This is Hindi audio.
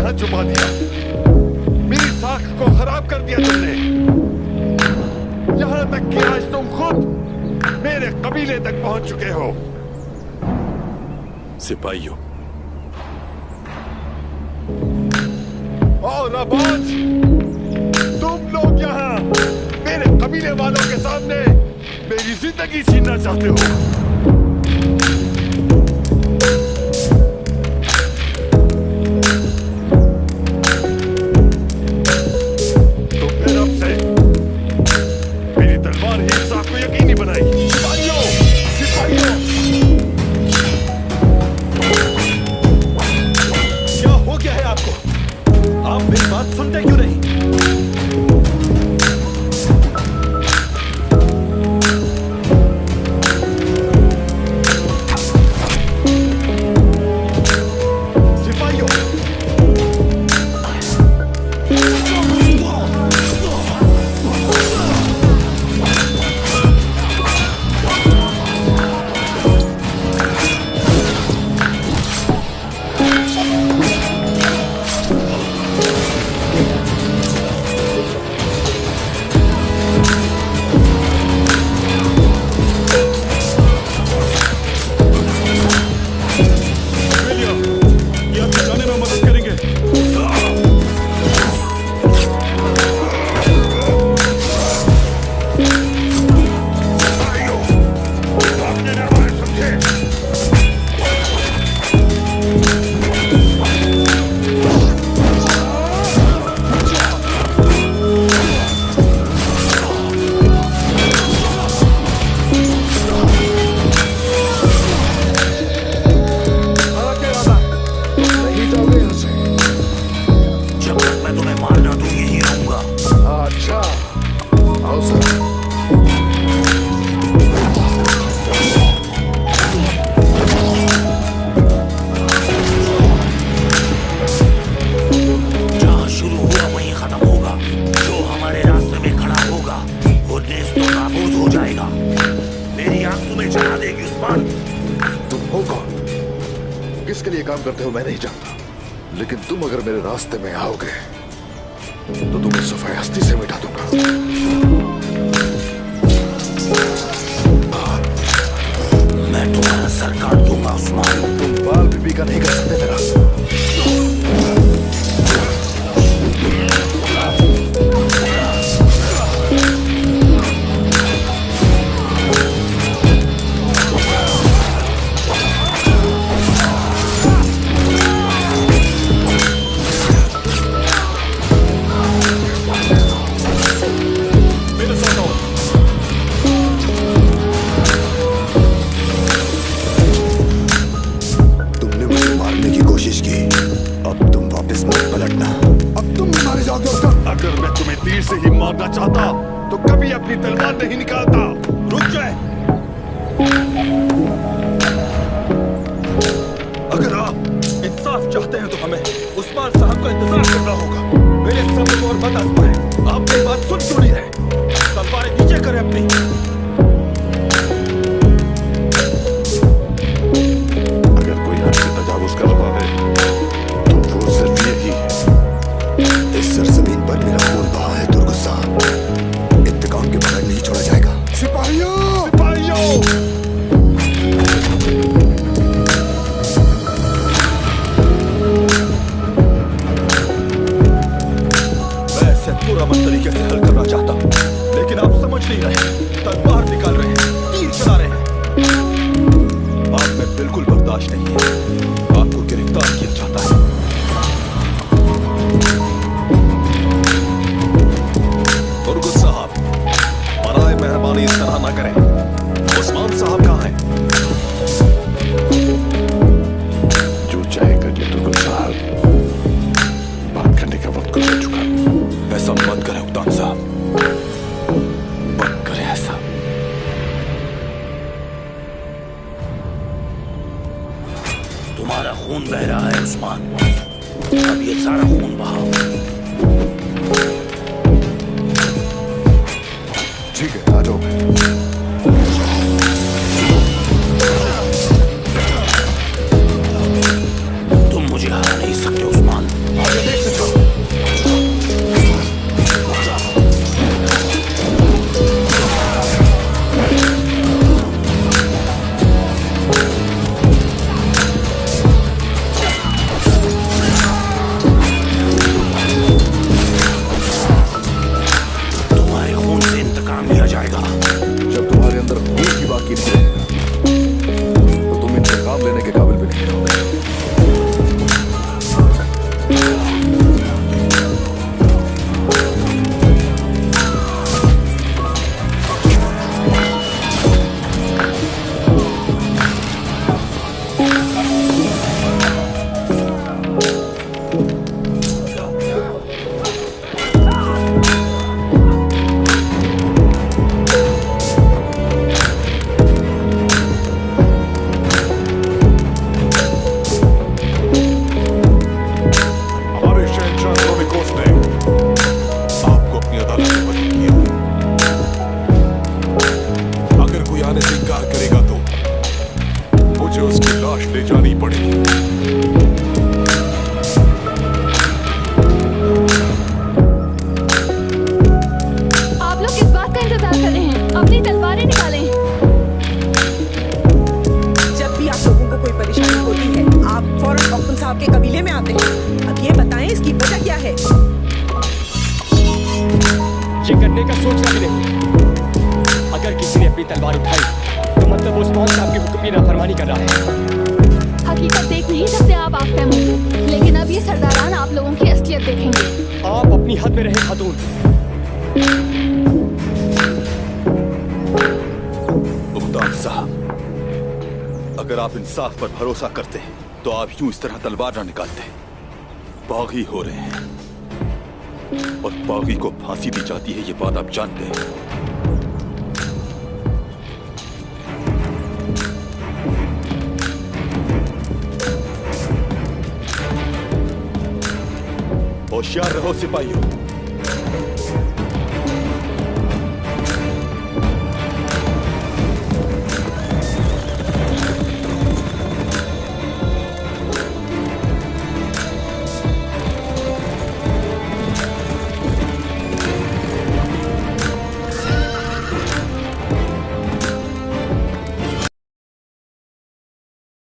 यहाँ छुपा दिया। मेरी साख को खराब कर दिया तुमने। यहाँ तक कि आज तुम खुद मेरे कबीले तक पहुंच चुके हो। सिपाहियों और अब आज तुम लोग यहाँ मेरे कबीले वालों के सामने मेरी जिंदगी छीनना चाहते हो। रास्ते में आओगे तो तुम्हें सफाई हस्ती से मिटा दूंगा। मैं तुम्हारा सर काट दूंगा उस्मान। तुम बाल बीबी का नहीं कर सकते मेरा। तुम मुझे हरा नहीं सकते उस्मान। इनकार करेगा तो मुझे उसकी लाश ले जानी पड़ेगी। आप लोग किस बात का इंतजार कर रहे हैं? अपनी तलवारें निकालें। जब भी आप लोगों को कोई परेशानी होती है आप फौरन कप्तान साहब के कबीले में आते हैं। अब ये बताएं इसकी वजह क्या है? ये करने का सोचना भी नहीं। अगर किसी ने अपनी तलवार उठाई तो मतलब उस्मान साहब के हुक्म की नाफरमानी कर रहा है। हकीकत देख नहीं सकते आप फैमू, लेकिन अब ये सरदारान आप लोगों की असलियत देखेंगे। आप अपनी हद में रहे खातून। उस्ताद साहब, अगर आप इंसाफ पर भरोसा करते तो आप यूं इस तरह तलवार ना निकालते। बागी हो रहे हैं और बागी को फांसी दी जाती है, ये बात आप जानते हैं। होशियार रहो सिपाहियों।